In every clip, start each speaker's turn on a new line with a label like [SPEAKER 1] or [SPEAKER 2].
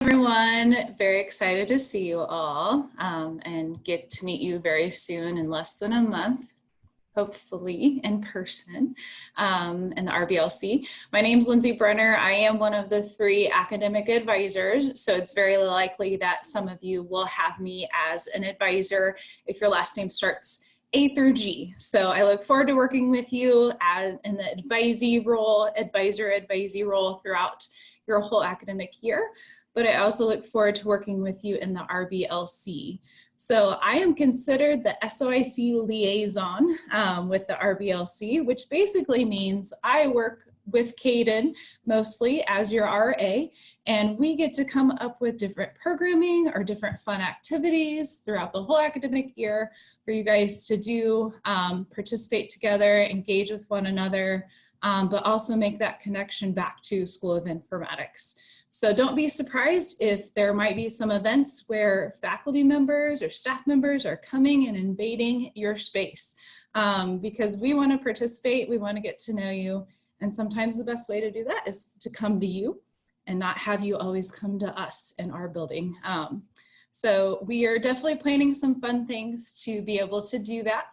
[SPEAKER 1] Everyone, very excited to see you all and get to meet you very soon in less than a month, hopefully in person in the RBLC. My name is Lindsay Brenner. I am one of the 3 academic advisors, so it's very likely that some of you will have me as an advisor if your last name starts A through G. So I look forward to working with you in the advisee role throughout your whole academic year. But I also look forward to working with you in the RBLC. So I am considered the SoIC liaison with the RBLC, which basically means I work with Caden mostly as your RA, and we get to come up with different programming or different fun activities throughout the whole academic year for you guys to do, participate together, engage with one another, but also make that connection back to School of Informatics. So don't be surprised if there might be some events where faculty members or staff members are coming and invading your space because we want to participate, we want to get to know you, and sometimes the best way to do that is to come to you and not have you always come to us in our building. So we are definitely planning some fun things to be able to do that,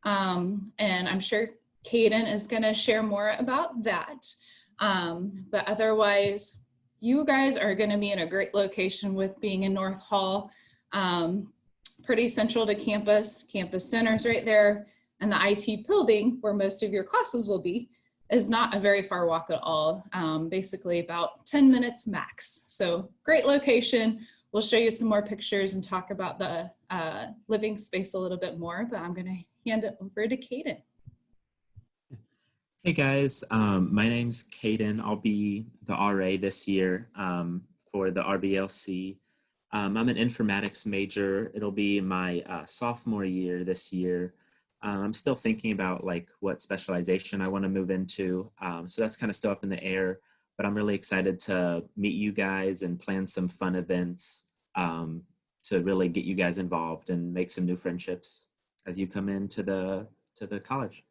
[SPEAKER 1] and I'm sure Caden is going to share more about that, but otherwise, you guys are going to be in a great location with being in North Hall, pretty central to campus. Campus Center's right there, and the IT building where most of your classes will be is not a very far walk at all, basically about 10 minutes max. So great location. We'll show you some more pictures and talk about the living space a little bit more, but I'm going to hand it over to Caden.
[SPEAKER 2] Hey guys, my name's Caden. I'll be the RA this year for the RBLC. I'm an informatics major. It'll be my sophomore year this year. I'm still thinking about like what specialization I want to move into. So that's kind of still up in the air, but I'm really excited to meet you guys and plan some fun events to really get you guys involved and make some new friendships as you come into the college.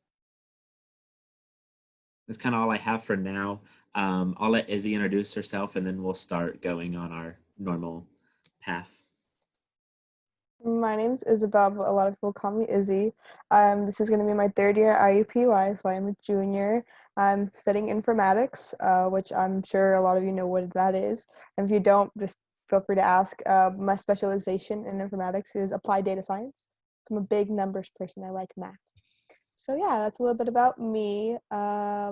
[SPEAKER 2] That's kind of all I have for now. I'll let Izzy introduce herself and then we'll start going on our normal path.
[SPEAKER 3] My name is Isabel, but a lot of people call me Izzy. This is going to be my 3rd year IUPUI, so I'm a junior. I'm studying informatics, which I'm sure a lot of you know what that is. And if you don't, just feel free to ask. My specialization in informatics is applied data science. So I'm a big numbers person. I like math. So yeah, that's a little bit about me. Yeah,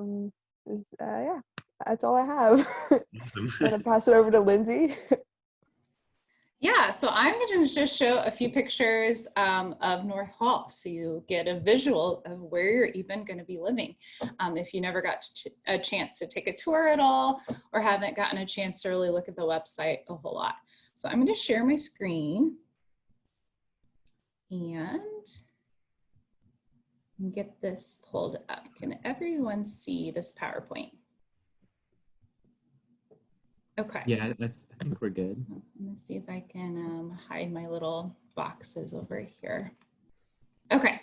[SPEAKER 3] that's all I have. I'm going to pass it over to Lindsay.
[SPEAKER 1] Yeah, so I'm going to just show a few pictures of North Hall so you get a visual of where you're even going to be living. If you never got a chance to take a tour at all or haven't gotten a chance to really look at the website a whole lot. So I'm going to share my screen and get this pulled up. Can everyone see this PowerPoint? Okay.
[SPEAKER 2] Yeah, I think we're good.
[SPEAKER 1] Let me see if I can hide my little boxes over here. Okay.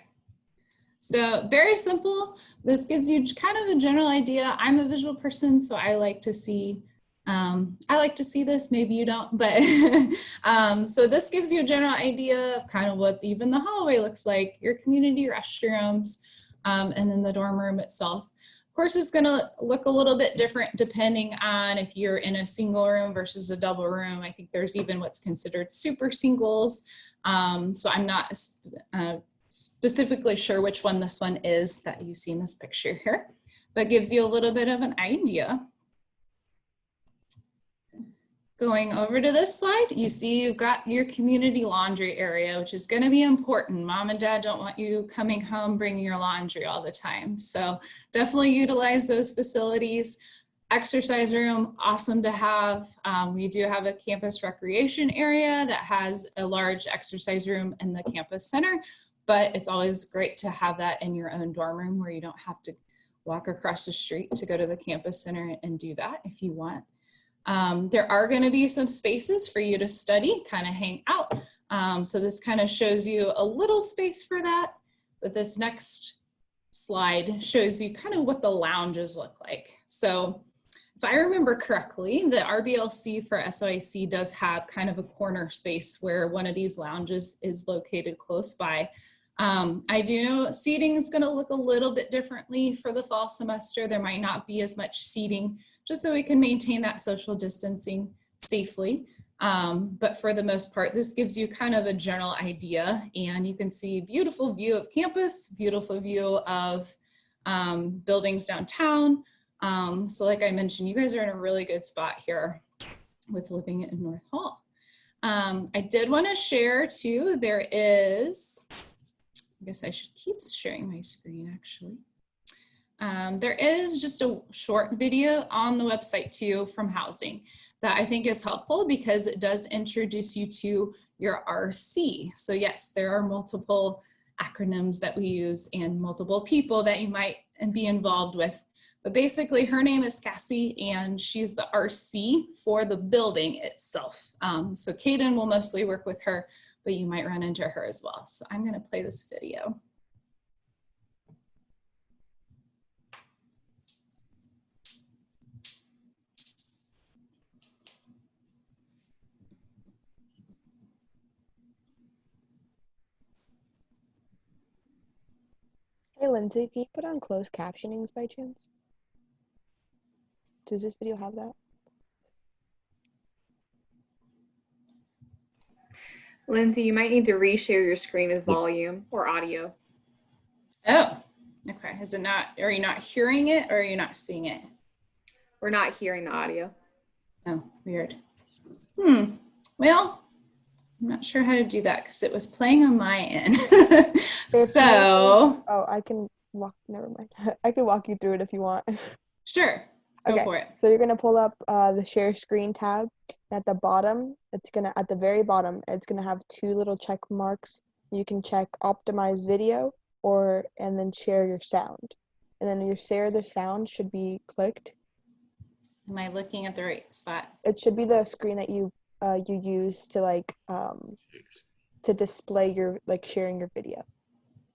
[SPEAKER 1] So very simple. This gives you kind of a general idea. I'm a visual person, so I like to see this, maybe you don't, but so this gives you a general idea of kind of what even the hallway looks like, your community restrooms, and then the dorm room itself. Of course, it's gonna look a little bit different depending on if you're in a single room versus a double room. I think there's even what's considered super singles. So I'm not specifically sure which one this one is that you see in this picture here, but gives you a little bit of an idea. Going over to this slide, you see you've got your community laundry area, which is going to be important. Mom and dad don't want you coming home bringing your laundry all the time. So definitely utilize those facilities. Exercise room, awesome to have. We do have a campus recreation area that has a large exercise room in the campus center, but it's always great to have that in your own dorm room where you don't have to walk across the street to go to the campus center and do that if you want. There are going to be some spaces for you to study, kind of hang out. So this kind of shows you a little space for that, but this next slide shows you kind of what the lounges look like. So if I remember correctly, the RBLC for SoIC does have kind of a corner space where one of these lounges is located close by. I do know seating is going to look a little bit differently for the fall semester. There might not be as much seating, just so we can maintain that social distancing safely. But for the most part, this gives you kind of a general idea, and you can see beautiful view of campus, beautiful view of buildings downtown. So like I mentioned, you guys are in a really good spot here with living in North Hall. I did want to share too, there is, I guess I should keep sharing my screen actually. There is just a short video on the website too from housing that I think is helpful because it does introduce you to your RC. So yes, there are multiple acronyms that we use and multiple people that you might be involved with. But basically her name is Cassie and she's the RC for the building itself. So Kaden will mostly work with her, but you might run into her as well. So I'm gonna play this video.
[SPEAKER 3] Hey Lindsay, can you put on closed captionings by chance? Does this video have that?
[SPEAKER 4] Lindsay, you might need to reshare your screen with volume or audio.
[SPEAKER 1] Oh, okay. Is it not, are you not hearing it or are you not seeing it?
[SPEAKER 4] We're not hearing the audio.
[SPEAKER 1] Oh, weird. Well, I'm not sure how to do that because it was playing on my end. So,
[SPEAKER 3] oh, I can walk, never mind. I can walk you through it if you want.
[SPEAKER 1] Sure, go for it.
[SPEAKER 3] So you're gonna pull up the share screen tab. At the bottom, at the very bottom, it's gonna have two little check marks. You can check optimize video and then share your sound. And then your share the sound should be clicked.
[SPEAKER 1] Am I looking at the right spot?
[SPEAKER 3] It should be the screen that you use to to display your sharing your video.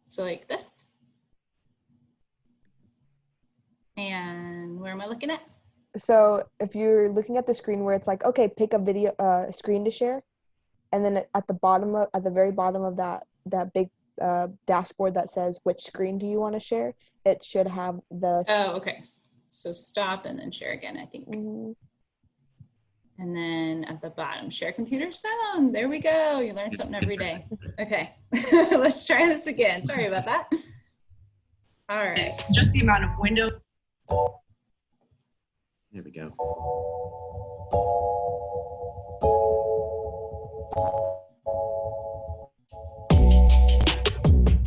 [SPEAKER 1] So like this. And where am I looking at?
[SPEAKER 3] So if you're looking at the screen where it's like, okay, pick a video screen to share, and then at the very bottom of that big dashboard that says which screen do you want to share, it should have the.
[SPEAKER 1] Oh, okay. So stop and then share again, I think.
[SPEAKER 3] Mm-hmm.
[SPEAKER 1] And then at the bottom, share computer sound. There we go. You learn something every day. Okay, let's try this again. Sorry about that. All right.
[SPEAKER 5] It's just the amount of window.
[SPEAKER 2] There we go.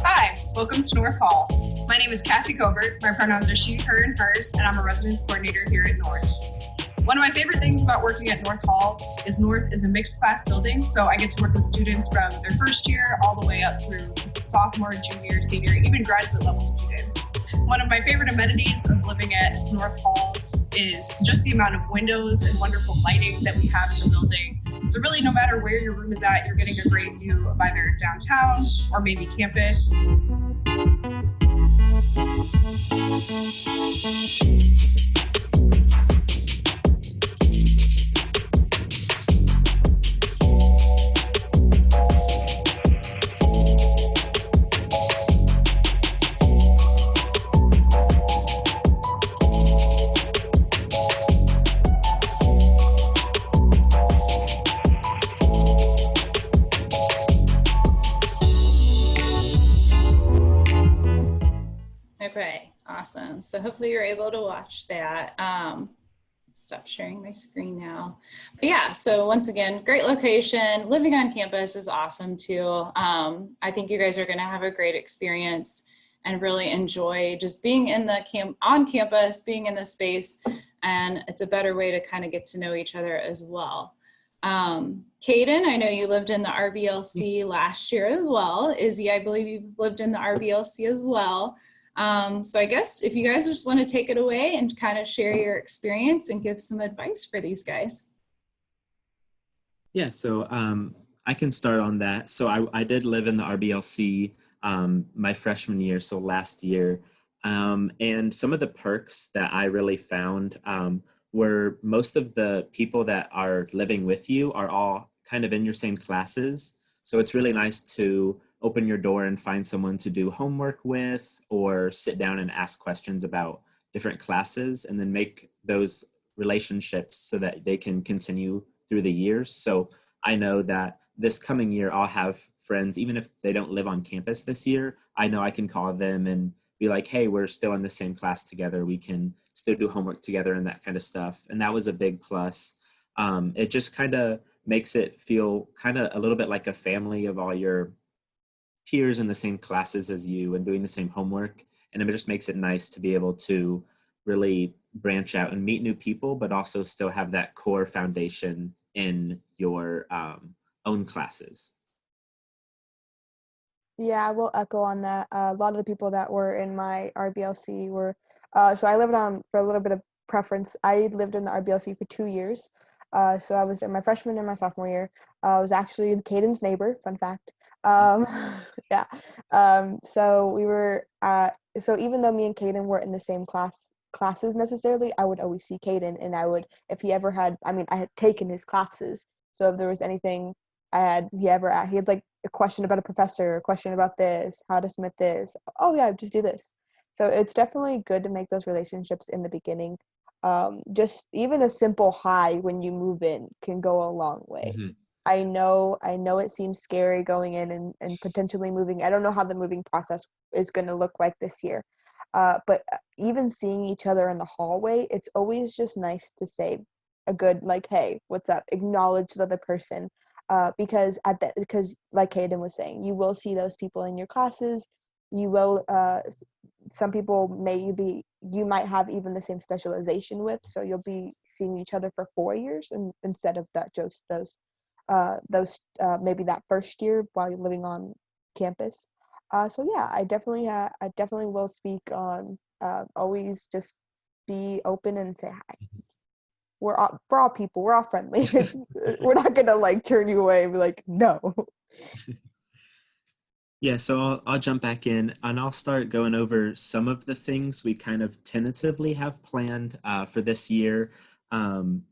[SPEAKER 5] Hi, welcome to North Hall. My name is Cassie Covert. My pronouns are she, her, and hers, and I'm a residence coordinator here at North. One of my favorite things about working at North Hall is North is a mixed class building, so I get to work with students from their first year all the way up through sophomore, junior, senior, even graduate level students. One of my favorite amenities of living at North Hall is just the amount of windows and wonderful lighting that we have in the building. So really, no matter where your room is at, you're getting a great view of either downtown or maybe campus.
[SPEAKER 1] Okay, awesome. So hopefully you're able to watch that. Stop sharing my screen now. But yeah, so once again, great location. Living on campus is awesome too. I think you guys are gonna have a great experience and really enjoy just being in the on campus, being in the space, and it's a better way to kind of get to know each other as well. Kaden, I know you lived in the RBLC last year as well. Izzy, I believe you've lived in the RBLC as well. So I guess if you guys just want to take it away and kind of share your experience and give some advice for these guys.
[SPEAKER 2] Yeah, so I can start on that. So I did live in the RBLC my freshman year, so last year. And some of the perks that I really found, where most of the people that are living with you are all kind of in your same classes. So it's really nice to open your door and find someone to do homework with, or sit down and ask questions about different classes, and then make those relationships so that they can continue through the years. So I know that this coming year, I'll have friends, even if they don't live on campus this year, I know I can call them and be like, hey, we're still in the same class together. We can still do homework together and that kind of stuff. And that was a big plus. It just kind of makes it feel kind of a little bit like a family of all your peers in the same classes as you and doing the same homework. And it just makes it nice to be able to really branch out and meet new people, but also still have that core foundation in your own classes.
[SPEAKER 3] Yeah, I will echo on that. A lot of the people that were in my RBLC were, so I lived on, for a little bit of preference, I lived in the RBLC for 2 years. So I was in my freshman and my sophomore year. I was actually Caden's neighbor, fun fact. Yeah. So we were, so even though me and Caden weren't in the same classes necessarily, I would always see Caden, and I would, if he ever had, I mean, I had taken his classes. So if there was anything he had like a question about a professor, a question about this, how to submit this. Oh yeah, just do this. So it's definitely good to make those relationships in the beginning. Just even a simple hi when you move in can go a long way.
[SPEAKER 2] Mm-hmm.
[SPEAKER 3] I know it seems scary going in and potentially moving. I don't know how the moving process is going to look like this year. But even seeing each other in the hallway, it's always just nice to say a good, like, hey, what's up? Acknowledge the other person. Because like Hayden was saying, you will see those people in your classes. You will, some people you might have even the same specialization with, so you'll be seeing each other for 4 years instead of that, just those maybe that first year while you're living on campus. So yeah, I definitely will speak on, always just be open and say hi. We're all people. We're all friendly. We're not gonna like turn you away and be like, no.
[SPEAKER 2] Yeah, so I'll jump back in and I'll start going over some of the things we kind of tentatively have planned for this year.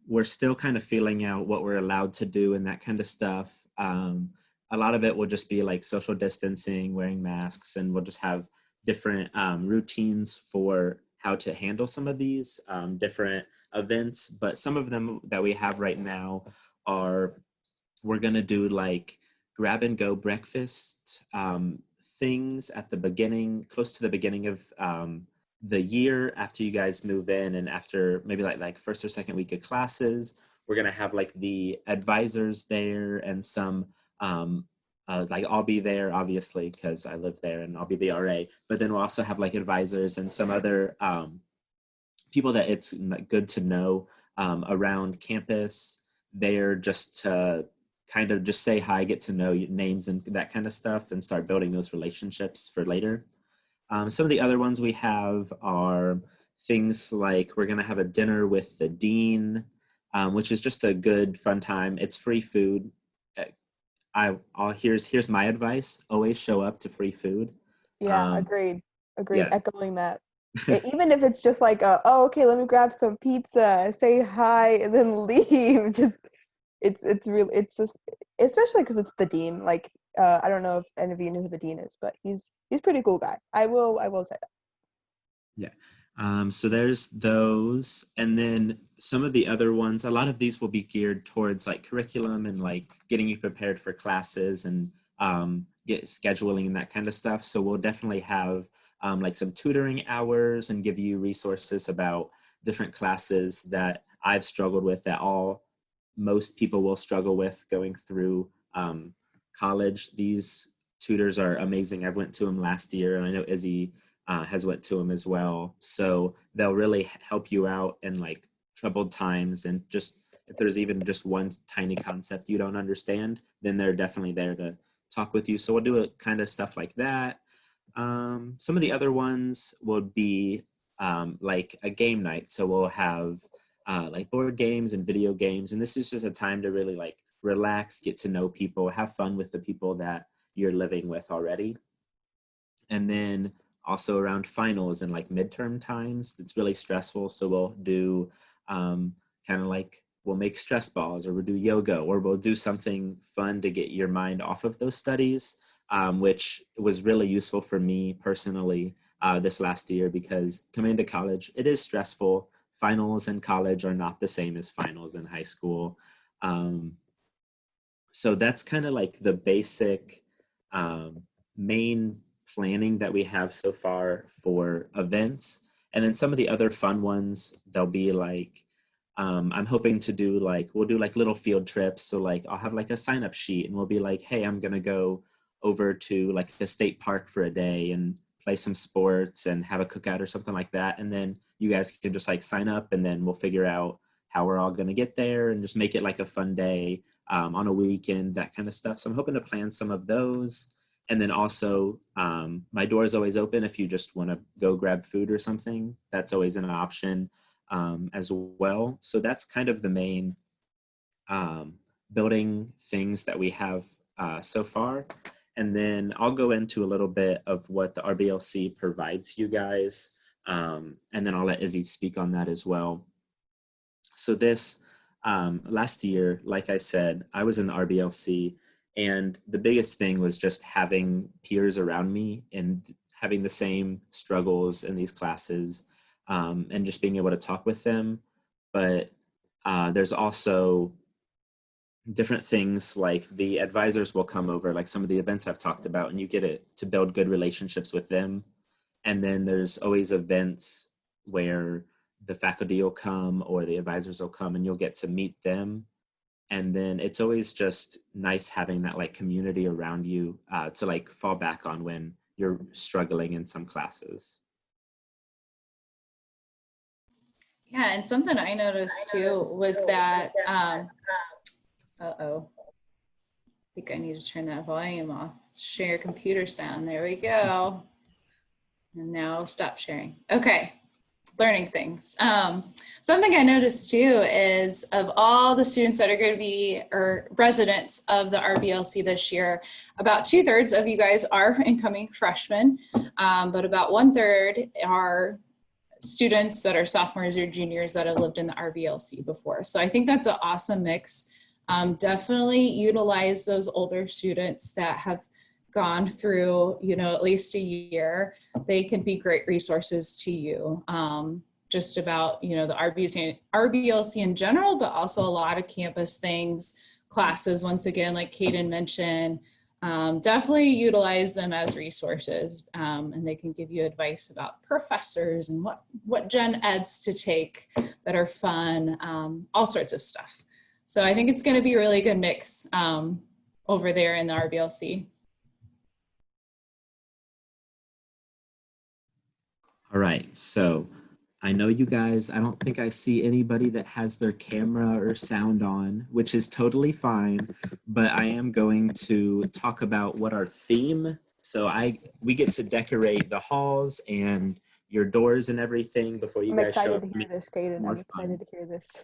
[SPEAKER 2] We're still kind of feeling out what we're allowed to do and that kind of stuff. A lot of it will just be like social distancing, wearing masks, and we'll just have different routines for how to handle some of these different events. But some of them that we have right now are, we're going to do like grab and go breakfast things at the beginning, close to the beginning of the year after you guys move in, and after maybe like first or second week of classes. We're going to have like the advisors there and some like I'll be there obviously because I live there and I'll be the RA, but then we'll also have like advisors and some other people that it's good to know around campus there, just to kind of just say hi, get to know names and that kind of stuff, and start building those relationships for later. Some of the other ones we have are things like we're going to have a dinner with the dean, which is just a good fun time. It's free food. Here's my advice: always show up to free food.
[SPEAKER 3] Yeah, agreed.
[SPEAKER 2] Yeah.
[SPEAKER 3] Echoing that. Even if it's just like, oh, okay, let me grab some pizza, say hi, and then leave. Just it's really, it's just, especially because it's the dean. Like, I don't know if any of you know who the dean is, but he's a pretty cool guy. I will say that.
[SPEAKER 2] Yeah. So there's those, and then some of the other ones. A lot of these will be geared towards like curriculum and like getting you prepared for classes and get scheduling and that kind of stuff. So we'll definitely have like some tutoring hours and give you resources about different classes that I've struggled with, that most people will struggle with going through college. These tutors are amazing. I went to them last year, and I know Izzy has went to them as well. So they'll really help you out in like troubled times, and just if there's even just one tiny concept you don't understand, then they're definitely there to talk with you. So we'll do a kind of stuff like that. Some of the other ones would be like a game night. So we'll have like board games and video games. And this is just a time to really like relax, get to know people, have fun with the people that you're living with already. And then also around finals and like midterm times, it's really stressful. So we'll do kind of like we'll make stress balls, or we'll do yoga, or we'll do something fun to get your mind off of those studies, which was really useful for me personally this last year, because coming into college, it is stressful. Finals in college are not the same as finals in high school. So that's kind of like the basic main planning that we have so far for events. And then some of the other fun ones, they'll be like, I'm hoping to do like, we'll do like little field trips. So like I'll have like a sign up sheet, and we'll be like, hey, I'm going to go over to like the state park for a day and play some sports and have a cookout or something like that. And then you guys can just like sign up, and then we'll figure out how we're all going to get there and just make it like a fun day on a weekend, that kind of stuff. So I'm hoping to plan some of those. And then also my door is always open if you just want to go grab food or something. That's always an option as well. So that's kind of the main building things that we have so far. And then I'll go into a little bit of what the RBLC provides you guys. And then I'll let Izzy speak on that as well. So this last year, like I said, I was in the RBLC, and the biggest thing was just having peers around me and having the same struggles in these classes, and just being able to talk with them. But there's also different things, like the advisors will come over, like some of the events I've talked about, and you get to build good relationships with them. And then there's always events where the faculty will come or the advisors will come, and you'll get to meet them. And then it's always just nice having that like community around you to like fall back on when you're struggling in some classes.
[SPEAKER 1] Yeah, and something I noticed too was that, uh-oh, I think I need to turn that volume off. Share computer sound, there we go. And now I'll stop sharing. Okay, learning things. Something I noticed too is of all the students that are going to be or residents of the RBLC this year, about 2/3 of you guys are incoming freshmen, but about 1/3 are students that are sophomores or juniors that have lived in the RBLC before. So I think that's an awesome mix. Definitely utilize those older students that have gone through, at least a year. They can be great resources to you, just about, the RBLC in general, but also a lot of campus things, classes, once again, like Kaden mentioned. Definitely utilize them as resources, and they can give you advice about professors and what gen eds to take that are fun, all sorts of stuff. So I think it's going to be a really good mix over there in the RBLC.
[SPEAKER 2] All right, so I know you guys, I don't think I see anybody that has their camera or sound on, which is totally fine, but I am going to talk about what our theme, so we get to decorate the halls and your doors and everything before you guys show up.
[SPEAKER 3] I'm excited to hear this, Kaden. I'm excited to hear this.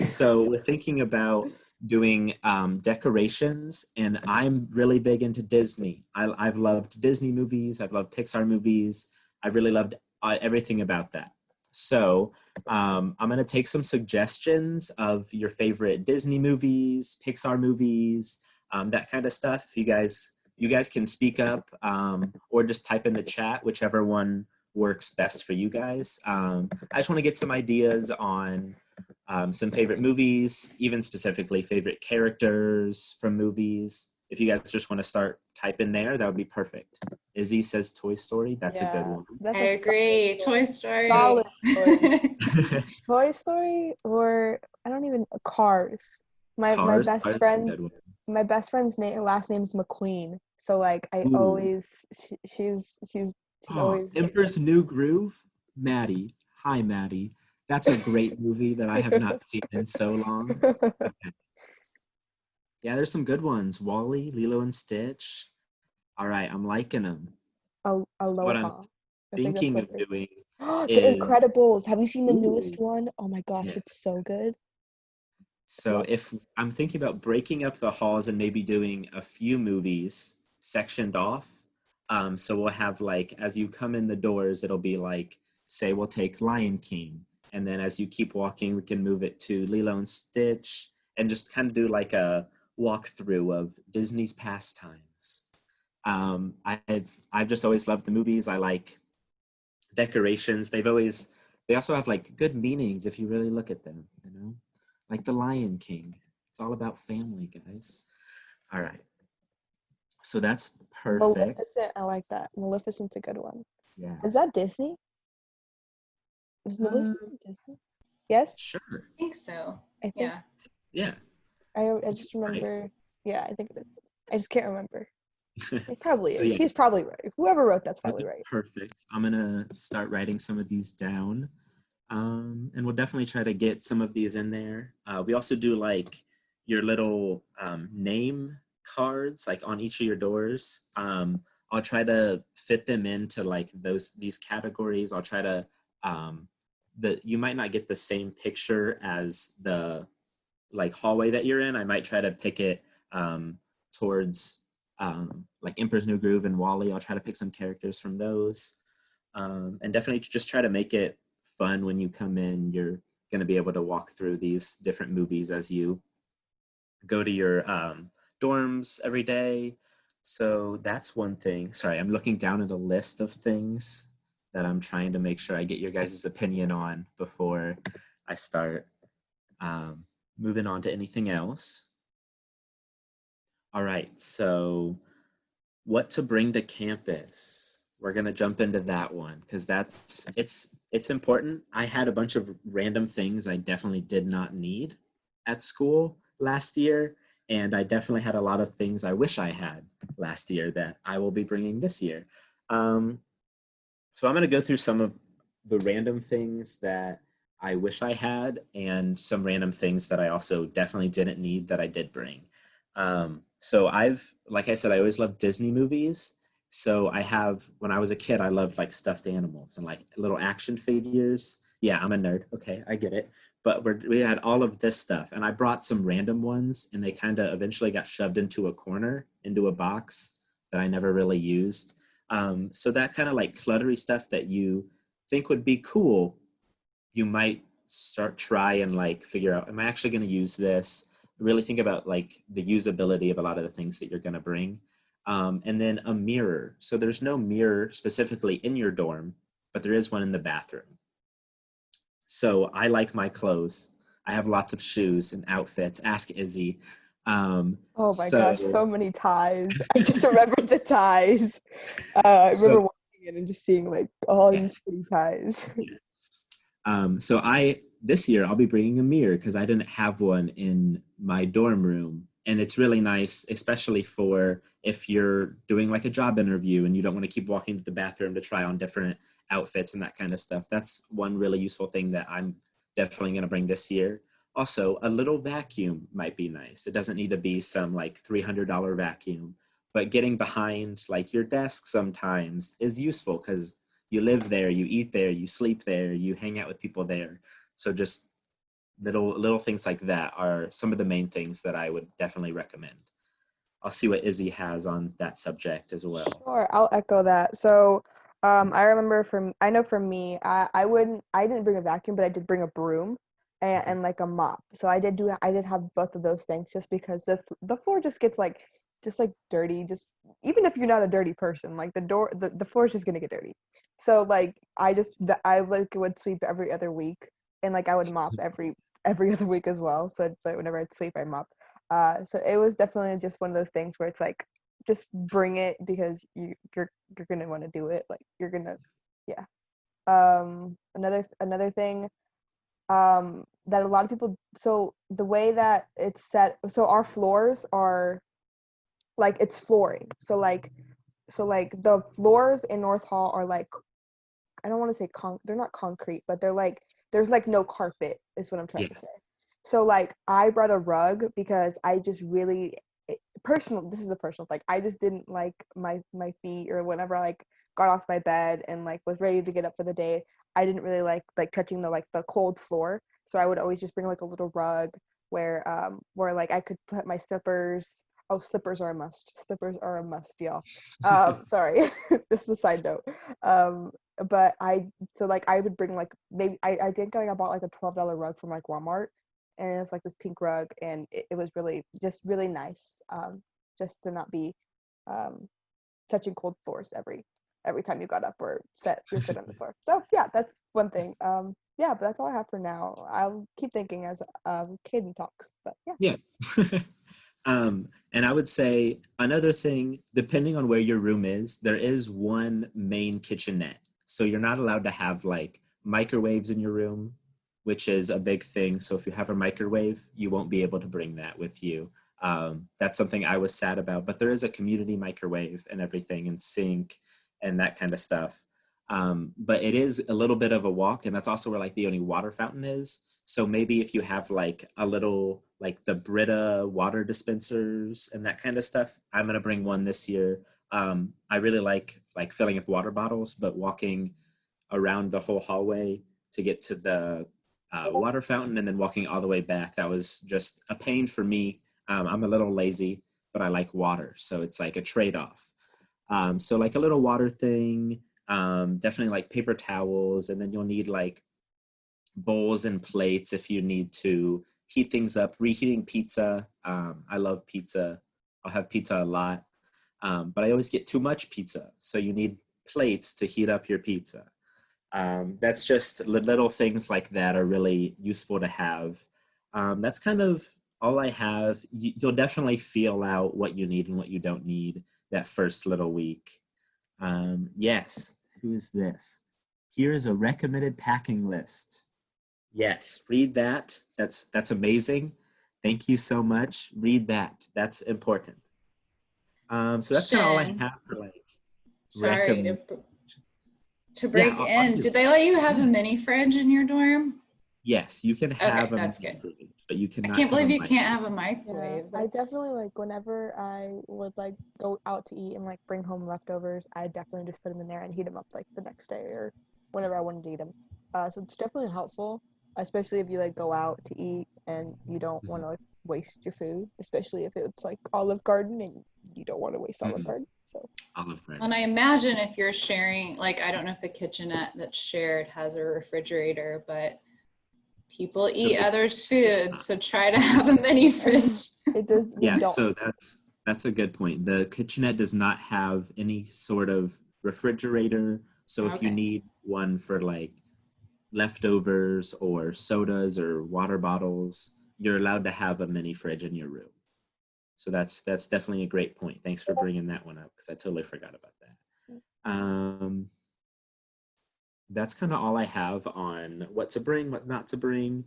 [SPEAKER 2] So we're thinking about doing decorations, and I'm really big into Disney. I've loved Disney movies, I've loved Pixar movies, I really loved everything about that. So I'm going to take some suggestions of your favorite Disney movies, Pixar movies, that kind of stuff. If you guys can speak up or just type in the chat, whichever one works best for you guys. I just want to get some ideas on some favorite movies, even specifically favorite characters from movies. If you guys just want to start typing there, that would be perfect. Izzy says Toy Story. That's a good one.
[SPEAKER 1] I agree. Toy Story.
[SPEAKER 3] Solid Toy. Toy Story, or I don't even Cars. My best friend. My best friend's last name is McQueen. So like I always she's always
[SPEAKER 2] Emperor's New Groove. Maddie. Hi Maddie. That's a great movie that I have not seen in so long. Okay. Yeah, there's some good ones. WALL-E, Lilo and Stitch. All right, I'm liking them.
[SPEAKER 3] Aloha.
[SPEAKER 2] What I'm thinking of doing
[SPEAKER 3] The
[SPEAKER 2] is
[SPEAKER 3] Incredibles. Have you seen the newest one? Oh my gosh,
[SPEAKER 2] yeah.
[SPEAKER 3] It's so good.
[SPEAKER 2] So if I'm thinking about breaking up the halls and maybe doing a few movies sectioned off. So we'll have like, as you come in the doors, it'll be like, say we'll take Lion King. And then as you keep walking, we can move it to Lilo and Stitch and just kind of do like a walkthrough of Disney's pastimes. I've just always loved the movies. I like decorations. They also have like good meanings if you really look at them, you know, like the Lion King. It's all about family, guys. All right. So that's perfect.
[SPEAKER 3] Maleficent, I like that. Maleficent's a good one.
[SPEAKER 2] Yeah.
[SPEAKER 3] Is that Disney? Is Maleficent Disney? Yes?
[SPEAKER 2] Sure.
[SPEAKER 1] I think so.
[SPEAKER 3] I think.
[SPEAKER 1] Yeah.
[SPEAKER 2] Yeah.
[SPEAKER 3] I just remember. Right. Yeah, I think it is. I just can't remember. It probably
[SPEAKER 2] So,
[SPEAKER 3] is.
[SPEAKER 2] yeah.
[SPEAKER 3] He's probably right. Whoever wrote that's probably right.
[SPEAKER 2] Perfect. I'm gonna start writing some of these down. And we'll definitely try to get some of these in there. We also do like your little name cards, like on each of your doors. I'll try to fit them into like these categories. I'll try to, you might not get the same picture as the like hallway that you're in. I might try to pick it towards like Emperor's New Groove and Wall-E. I'll try to pick some characters from those. And definitely just try to make it fun when you come in. You're going to be able to walk through these different movies as you go to your dorms every day. So that's one thing. Sorry, I'm looking down at a list of things that I'm trying to make sure I get your guys' opinion on before I start moving on to anything else. All right, so what to bring to campus? We're gonna jump into that one because it's important. I had a bunch of random things I definitely did not need at school last year, and I definitely had a lot of things I wish I had last year that I will be bringing this year. So I'm gonna go through some of the random things that I wish I had and some random things that I also definitely didn't need that I did bring. So like I said, I always loved Disney movies. So when I was a kid, I loved like stuffed animals and like little action figures. Yeah, I'm a nerd. Okay, I get it. But we had all of this stuff, and I brought some random ones, and they kind of eventually got shoved into a corner, into a box that I never really used. So that kind of like cluttery stuff that you think would be cool, you might try and like figure out, am I actually going to use this? Really think about like the usability of a lot of the things that you're going to bring. And then a mirror. So there's no mirror specifically in your dorm, but there is one in the bathroom. So I like my clothes. I have lots of shoes and outfits. Ask Izzy.
[SPEAKER 3] Oh my gosh, so many ties. I just remembered the ties. I remember walking in and just seeing like all these pretty ties.
[SPEAKER 2] Yes. So this year I'll be bringing a mirror because I didn't have one in my dorm room. And it's really nice, especially for if you're doing like a job interview and you don't want to keep walking to the bathroom to try on different outfits and that kind of stuff. That's one really useful thing that I'm definitely going to bring this year. Also, a little vacuum might be nice. It doesn't need to be some like $300 vacuum, but getting behind like your desk sometimes is useful because you live there, you eat there, you sleep there, you hang out with people there. So just little things like that are some of the main things that I would definitely recommend. I'll see what Izzy has on that subject as well.
[SPEAKER 3] Sure, I'll echo that. So I remember I know for me, I didn't bring a vacuum, but I did bring a broom and like a mop. So I did have both of those things just because the floor just gets like dirty, just even if you're not a dirty person, like the floor is just gonna get dirty. So like I like would sweep every other week, and like I would mop every other week as well. So whenever I'd sweep, I mop. So it was definitely just one of those things where it's like, just bring it because you're gonna want to do it. Like you're gonna, yeah. Another thing that a lot of people. So the way that it's set, so our floors are like it's flooring. So like the floors in North Hall are like, I don't want to say they're not concrete, but they're like there's like no carpet is what I'm trying to say. So like I brought a rug because I just really this is a personal thing. I just didn't like my feet, or whenever I like got off my bed and like was ready to get up for the day, I didn't really like touching the cold floor. So I would always just bring like a little rug where like I could put my slippers. Oh, slippers are a must. Slippers are a must, y'all. Sorry, this is a side note. but I would bring like maybe I think I bought like a $12 rug from like Walmart, and it's like this pink rug, and it was really nice, just to not be touching cold floors every time you got up or set your foot on the floor. So yeah, that's one thing. Yeah, but that's all I have for now. I'll keep thinking as Caden talks, but yeah.
[SPEAKER 2] Yeah. And I would say another thing, depending on where your room is, there is one main kitchenette. So you're not allowed to have like microwaves in your room, which is a big thing. So if you have a microwave, you won't be able to bring that with you. That's something I was sad about, but there is a community microwave and everything, and sink and that kind of stuff. But it is a little bit of a walk, and that's also where like the only water fountain is. So maybe if you have like a little, like the Brita water dispensers and that kind of stuff, I'm going to bring one this year. I really like filling up water bottles, but walking around the whole hallway to get to the water fountain and then walking all the way back, that was just a pain for me. I'm a little lazy, but I like water. So it's like a trade-off. So like a little water thing, definitely like paper towels, and then you'll need like bowls and plates if you need to heat things up. Reheating pizza. I love pizza. I'll have pizza a lot, but I always get too much pizza. So you need plates to heat up your pizza. That's just little things like that are really useful to have. That's kind of all I have. You'll definitely feel out what you need and what you don't need that first little week. Yes, who's this? Here's a recommended packing list. Yes, read that. That's amazing. Thank you so much. Read that. That's important. So that's kind of all I have for like.
[SPEAKER 1] Sorry to break
[SPEAKER 2] Yeah,
[SPEAKER 1] in. Did they let you have a mini fridge in your dorm?
[SPEAKER 2] Yes, you can have
[SPEAKER 1] that's
[SPEAKER 2] a
[SPEAKER 1] good.
[SPEAKER 2] fridge, but you cannot.
[SPEAKER 1] I can't believe you
[SPEAKER 2] microwave.
[SPEAKER 1] can't have a microwave.
[SPEAKER 3] Yeah, I definitely like whenever I would like go out to eat and like bring home leftovers, I definitely just put them in there and heat them up like the next day or whenever I wanted to eat them. So it's definitely helpful, especially if you like go out to eat and you don't want to like waste your food, especially if it's like Olive Garden and you don't want to waste Olive Garden. So
[SPEAKER 2] Olive Garden.
[SPEAKER 1] And I imagine if you're sharing, like, I don't know if the kitchenette that's shared has a refrigerator, but people eat others' food, so try to have a mini fridge.
[SPEAKER 3] It does.
[SPEAKER 2] Yeah, so that's a good point. The kitchenette does not have any sort of refrigerator. So if you need one for like leftovers or sodas or water bottles, you're allowed to have a mini fridge in your room. So that's definitely a great point. Thanks for bringing that one up, because I totally forgot about that. That's kind of all I have on what to bring, what not to bring.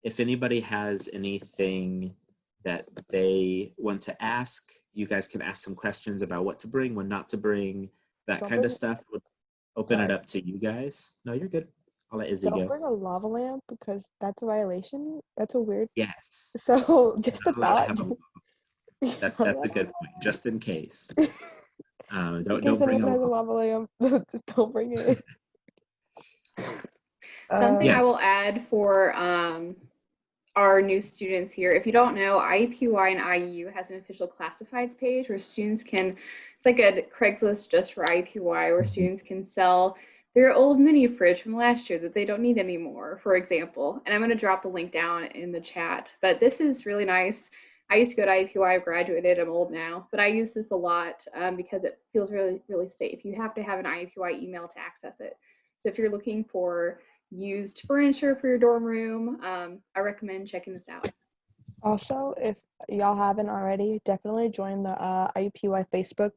[SPEAKER 2] If anybody has anything that they want to ask, you guys can ask some questions about what to bring, what not to bring, that kind of stuff. Would open it up to you guys. No, you're good. I'll let Izzy go.
[SPEAKER 3] Don't bring a lava lamp because that's a violation. That's a weird.
[SPEAKER 2] Yes.
[SPEAKER 3] So just a thought.
[SPEAKER 2] That's a good point. Just in case. Don't bring
[SPEAKER 3] anyone has a lava lamp. Just don't bring it.
[SPEAKER 4] Something I will add for our new students here. If you don't know, IUPUI and IU has an official classifieds page where students can, it's like a Craigslist just for IUPUI, where students can sell their old mini fridge from last year that they don't need anymore, for example. And I'm going to drop the link down in the chat. But this is really nice. I used to go to IUPUI, I've graduated, I'm old now, but I use this a lot because it feels really, really safe. You have to have an IUPUI email to access it. So if you're looking for used furniture for your dorm room, I recommend checking this out.
[SPEAKER 3] Also, if y'all haven't already, definitely join the IUPUI Facebook.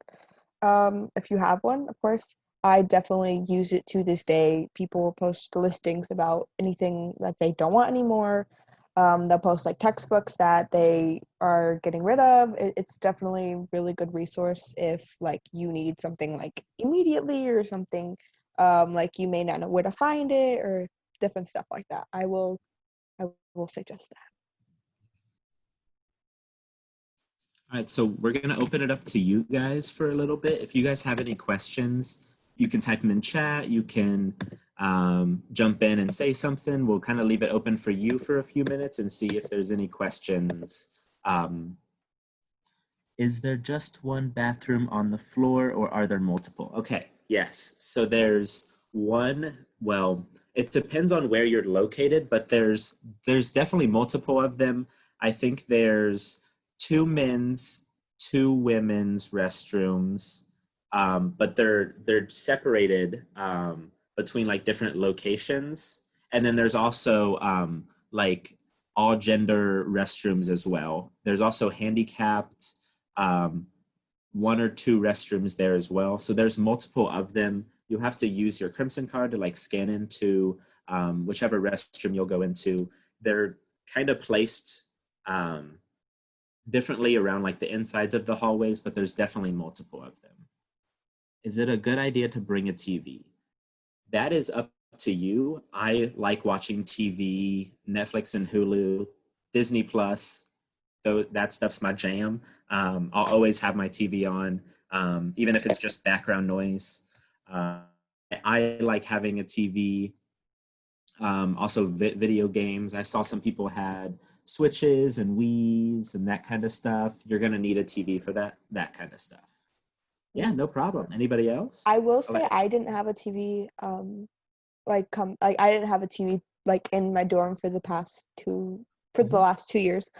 [SPEAKER 3] If you have one, of course. I definitely use it to this day. People post listings about anything that they don't want anymore. They'll post like textbooks that they are getting rid of. It's definitely a really good resource if like you need something like immediately or something like you may not know where to find it or different stuff like that. I will suggest that.
[SPEAKER 2] All right, so we're going to open it up to you guys for a little bit. If you guys have any questions, you can type them in chat. You can jump in and say something. We'll kind of leave it open for you for a few minutes and see if there's any questions. Is there just one bathroom on the floor or are there multiple? Okay, Yes. So there's one, well, it depends on where you're located, but there's definitely multiple of them. I think there's two men's, two women's restrooms, but they're separated between like different locations. And then there's also like all gender restrooms as well. There's also handicapped um, one or two restrooms there as well. So there's multiple of them. You have to use your Crimson card to like scan into whichever restroom you'll go into. They're kind of placed differently around like the insides of the hallways, but there's definitely multiple of them. Is it a good idea to bring a TV? That is up to you. I like watching TV, Netflix and Hulu, Disney Plus. Though that stuff's my jam. I'll always have my TV on, even if it's just background noise. I like having a TV. Also, video games. I saw some people had Switches and Wii's and that kind of stuff. You're gonna need a TV for that kind of stuff. Yeah, no problem. Anybody else?
[SPEAKER 3] I will say I didn't have a TV. Like I didn't have a TV like in my dorm for the last 2 years.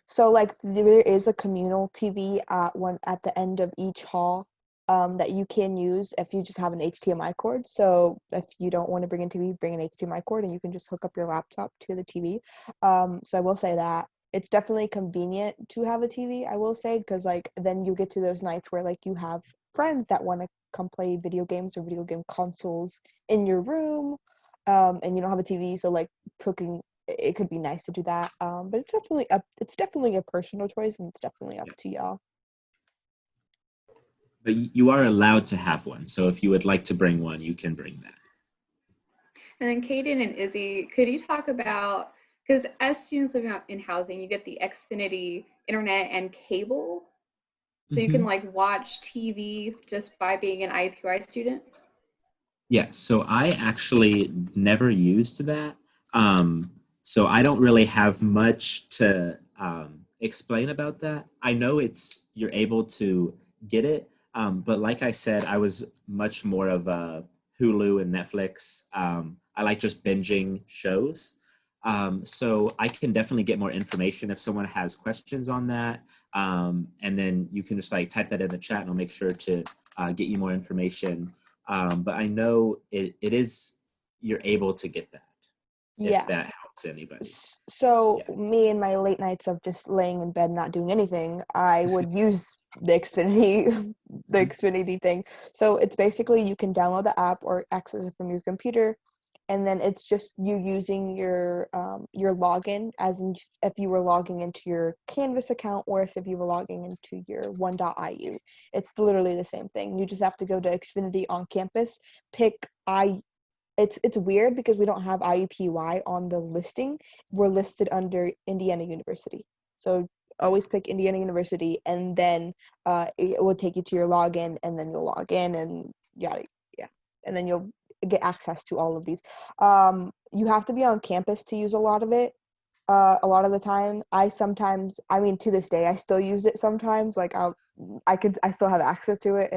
[SPEAKER 3] So like there is a communal TV at the end of each hall that you can use if you just have an HDMI cord. So if you don't want to bring a TV, bring an HDMI cord and you can just hook up your laptop to the TV. So I will say that it's definitely convenient to have a TV, I will say, because like then you get to those nights where like you have friends that want to come play video games or video game consoles in your room, and you don't have a TV, so like cooking, it could be nice to do that. But it's definitely a personal choice, and it's definitely up to y'all.
[SPEAKER 2] But you are allowed to have one. So if you would like to bring one, you can bring that.
[SPEAKER 4] And then Kaden and Izzy, could you talk about, because as students living out in housing, you get the Xfinity internet and cable. So you can like watch TV just by being an IUPUI student?
[SPEAKER 2] Yeah, so I actually never used that. So I don't really have much to explain about that. I know you're able to get it, but like I said, I was much more of a Hulu and Netflix. I like just binging shows. So I can definitely get more information if someone has questions on that. And then you can just like type that in the chat and I'll make sure to get you more information. But I know you're able to get that.
[SPEAKER 3] Yeah.
[SPEAKER 2] If that helps anybody.
[SPEAKER 3] So me in my late nights of just laying in bed not doing anything, I would use the Xfinity thing. So it's basically you can download the app or access it from your computer, and then it's just you using your login, as in if you were logging into your Canvas account or if you were logging into your one.iu. It's literally the same thing. You just have to go to Xfinity on campus, pick It's weird because we don't have IUPUI on the listing. We're listed under Indiana University. So always pick Indiana University, and then it will take you to your login, and then you'll log in and yeah. And then you'll get access to all of these. You have to be on campus to use a lot of it. A lot of the time, to this day, I still use it sometimes. Like I still have access to it,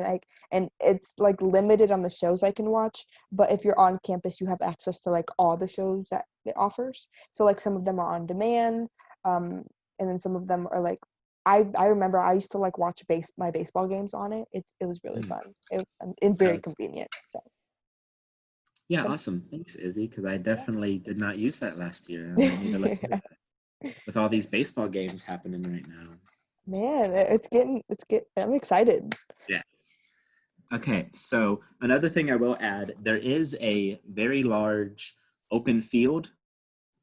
[SPEAKER 3] and it's like limited on the shows I can watch. But if you're on campus, you have access to like all the shows that it offers. So like some of them are on demand, and then some of them are like, I remember I used to like watch my baseball games on it. It was really fun. It's very convenient. So.
[SPEAKER 2] Yeah, awesome. Thanks, Izzy, because I definitely did not use that last year. I need to look into that. With all these baseball games happening right now.
[SPEAKER 3] Man, I'm excited.
[SPEAKER 2] Yeah. Okay, so another thing I will add, there is a very large open field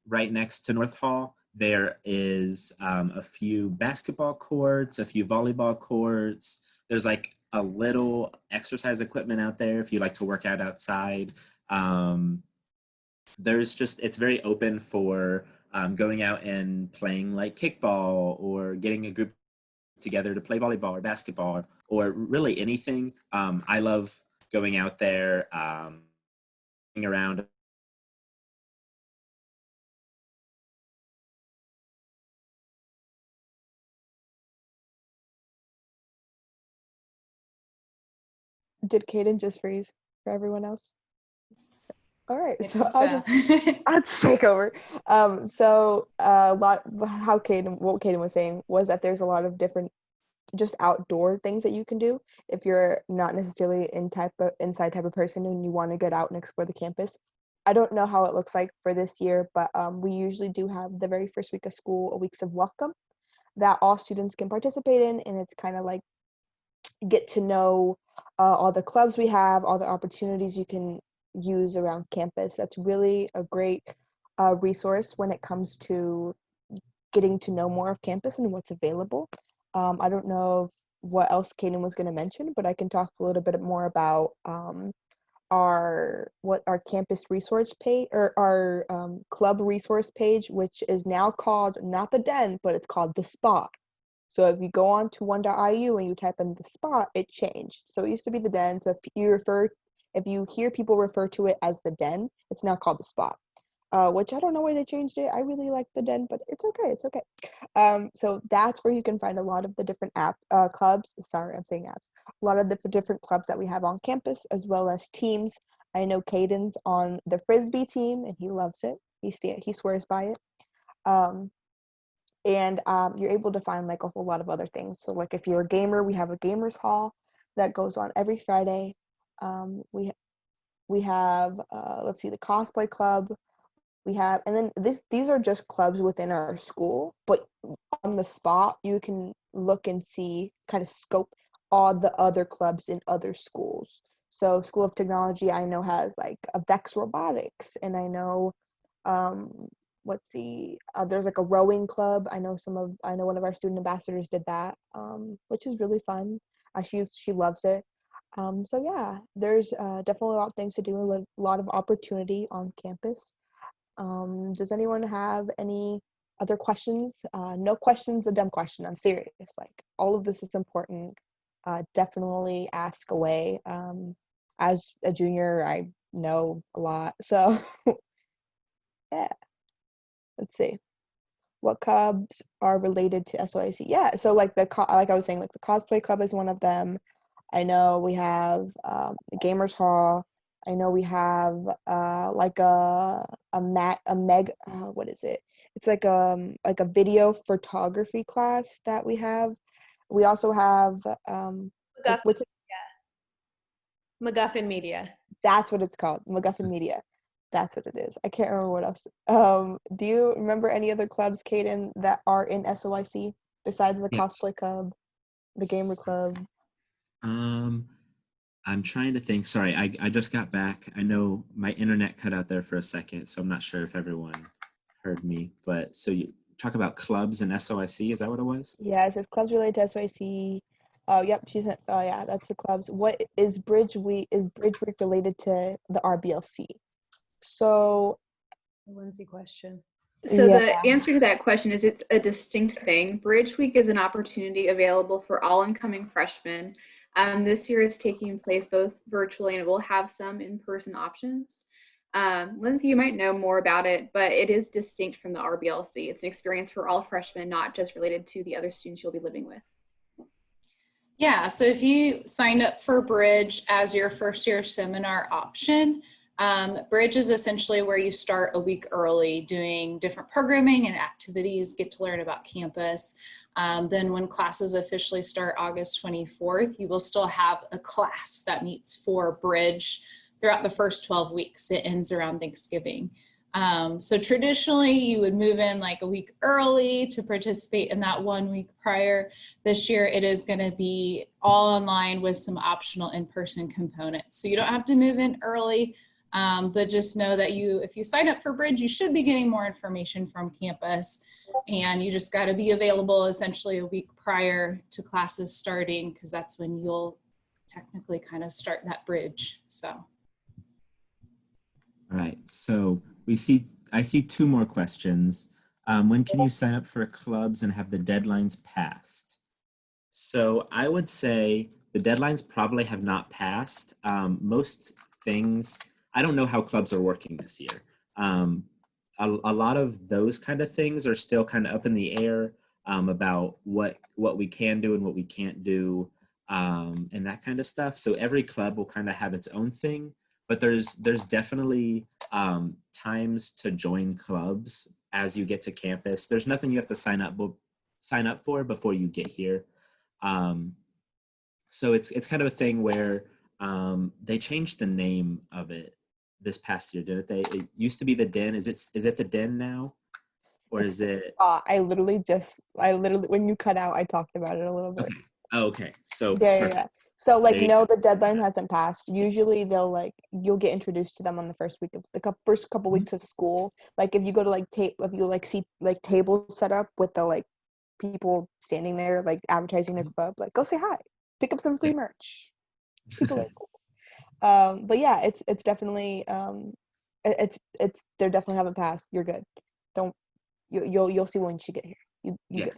[SPEAKER 2] right next to North Hall. There is a few basketball courts, a few volleyball courts. There's like a little exercise equipment out there if you like to work out outside. It's very open for going out and playing like kickball or getting a group together to play volleyball or basketball or really anything. I love going out there, around.
[SPEAKER 3] Did Kaden just freeze for everyone else? All right,
[SPEAKER 1] I
[SPEAKER 3] so
[SPEAKER 1] think
[SPEAKER 3] I'll just take over. So a lot what Kaden was saying was that there's a lot of different just outdoor things that you can do if you're not necessarily inside type of person and you want to get out and explore the campus. I don't know how it looks like for this year, but we usually do have the very first week of school a weeks of welcome that all students can participate in, and it's kind of like get to know all the clubs we have, all the opportunities you can use around campus. That's really a great resource when it comes to getting to know more of campus and what's available. I don't know what else Kaden was going to mention, but I can talk a little bit more about our campus resource page, or our club resource page, which is now called not the Den, but it's called the Spot. So if you go on to 1.iu and you type in the Spot, it changed. So it used to be the Den. So if you hear people refer to it as the Den, it's now called the Spot. Which I don't know why they changed it. I really like the Den, but it's okay. It's okay. So that's where you can find a lot of the different clubs. Sorry, I'm saying apps. A lot of the different clubs that we have on campus, as well as teams. I know Caden's on the Frisbee team, and he loves it. He swears by it. And you're able to find like a whole lot of other things. So like if you're a gamer, we have a gamers hall that goes on every Friday. We have let's see, the cosplay club. We have, and then these are just clubs within our school, but on the Spot you can look and see, kind of scope all the other clubs in other schools. So School of Technology, I know, has like a Vex Robotics, and I know let's see, there's like a rowing club. I know one of our student ambassadors did that, which is really fun. She loves it. So yeah, there's definitely a lot of things to do, a lot of opportunity on campus. Does anyone have any other questions? No question's a dumb question. I'm serious. Like, all of this is important. Definitely ask away. As a junior, I know a lot. So yeah, let's see. What clubs are related to SoIC? Yeah, so like like I was saying, like the cosplay club is one of them. I know we have the Gamers Hall. I know we have like what is it? It's like a video photography class that we have. We also have
[SPEAKER 6] MacGuffin, MacGuffin Media.
[SPEAKER 3] that's what it's called, MacGuffin Media. That's what it is. I can't remember what else. Do you remember any other clubs, Kaden, that are in SOIC besides the cosplay club, the gamer club?
[SPEAKER 2] I'm trying to think. Sorry, I just got back. I know my internet cut out there for a second, so I'm not sure if everyone heard me. But so you talk about clubs and SOIC, is that what it was?
[SPEAKER 3] Yeah, it says clubs related to SOIC. Oh, yep, she said, oh yeah, that's the clubs. What is Bridge Week? Is Bridge Week related to the RBLC? So,
[SPEAKER 6] Lindsay question.
[SPEAKER 4] So
[SPEAKER 3] yeah.
[SPEAKER 4] the answer to that question is it's a distinct thing. Bridge Week is an opportunity available for all incoming freshmen. This year is taking place both virtually, and it will have some in-person options. Lindsay, you might know more about it, but it is distinct from the RBLC. It's an experience for all freshmen, not just related to the other students you'll be living with.
[SPEAKER 1] Yeah, so if you signed up for Bridge as your first year seminar option, Bridge is essentially where you start a week early doing different programming and activities, get to learn about campus. Then when classes officially start August 24th, you will still have a class that meets for Bridge throughout the first 12 weeks. It ends around Thanksgiving. So traditionally you would move in like a week early to participate in that 1 week prior. This year it is going to be all online with some optional in-person components. So you don't have to move in early, but just know that if you sign up for Bridge, you should be getting more information from campus, and you just got to be available essentially a week prior to classes starting, because that's when you'll technically kind of start that bridge. So.
[SPEAKER 2] All right, so I see two more questions. When can you sign up for clubs and have the deadlines passed? So I would say the deadlines probably have not passed. Most things, I don't know how clubs are working this year. A lot of those kind of things are still kind of up in the air about what we can do and what we can't do. and that kind of stuff. So every club will kind of have its own thing, but there's definitely times to join clubs as you get to campus. There's nothing you have to sign up for before you get here. So it's kind of a thing where they changed the name of it this past year, didn't they? It used to be the Den. Is it the Den now, or is it?
[SPEAKER 3] I literally, when you cut out, I talked about it a little bit.
[SPEAKER 2] Okay. Oh, okay. So
[SPEAKER 3] Yeah. So like,
[SPEAKER 2] There you
[SPEAKER 3] no, the deadline hasn't passed. Usually you'll get introduced to them on the first week of first couple weeks of school. Like if you go to if you see like tables set up with the like people standing there like advertising their club, like go say hi, pick up some free merch. People are cool. But yeah, it's definitely it's they definitely haven't passed. You're good. Don't you'll see when you get here. You good.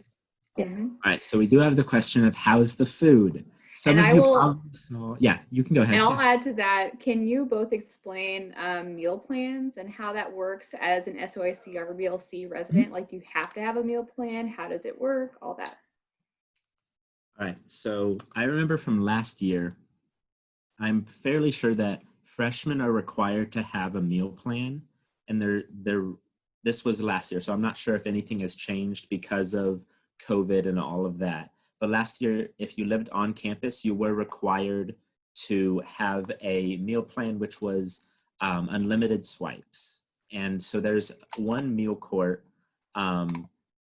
[SPEAKER 3] Yeah.
[SPEAKER 4] Mhm.
[SPEAKER 2] All right, so we do have the question of how's the food? Some
[SPEAKER 4] And
[SPEAKER 2] of
[SPEAKER 4] I
[SPEAKER 2] you
[SPEAKER 4] will-
[SPEAKER 2] probably saw, yeah, you can go ahead.
[SPEAKER 4] And I'll
[SPEAKER 2] Yeah.
[SPEAKER 4] add to that, can you both explain meal plans and how that works as an SoIC RBLC resident? Like, do you have to have a meal plan? How does it work? All that.
[SPEAKER 2] All right, so I remember from last year, I'm fairly sure that freshmen are required to have a meal plan, and this was last year, so I'm not sure if anything has changed because of COVID and all of that. But last year, if you lived on campus, you were required to have a meal plan, which was unlimited swipes. And so there's one meal court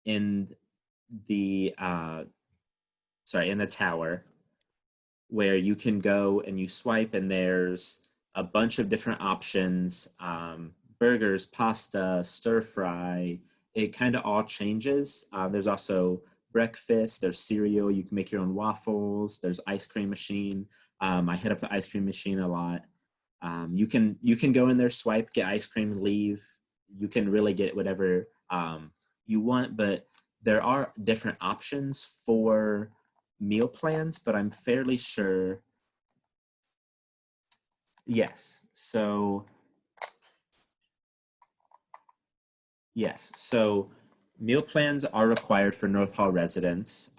[SPEAKER 2] in the in the tower where you can go and you swipe, and there's a bunch of different options, burgers, pasta, stir fry. It kind of all changes. There's also breakfast, there's cereal, you can make your own waffles, there's ice cream machine. I hit up the ice cream machine a lot. You can go in there, swipe, get ice cream, leave. You can really get whatever you want, but there are different options for meal plans, but I'm fairly sure. Yes. So meal plans are required for North Hall residents.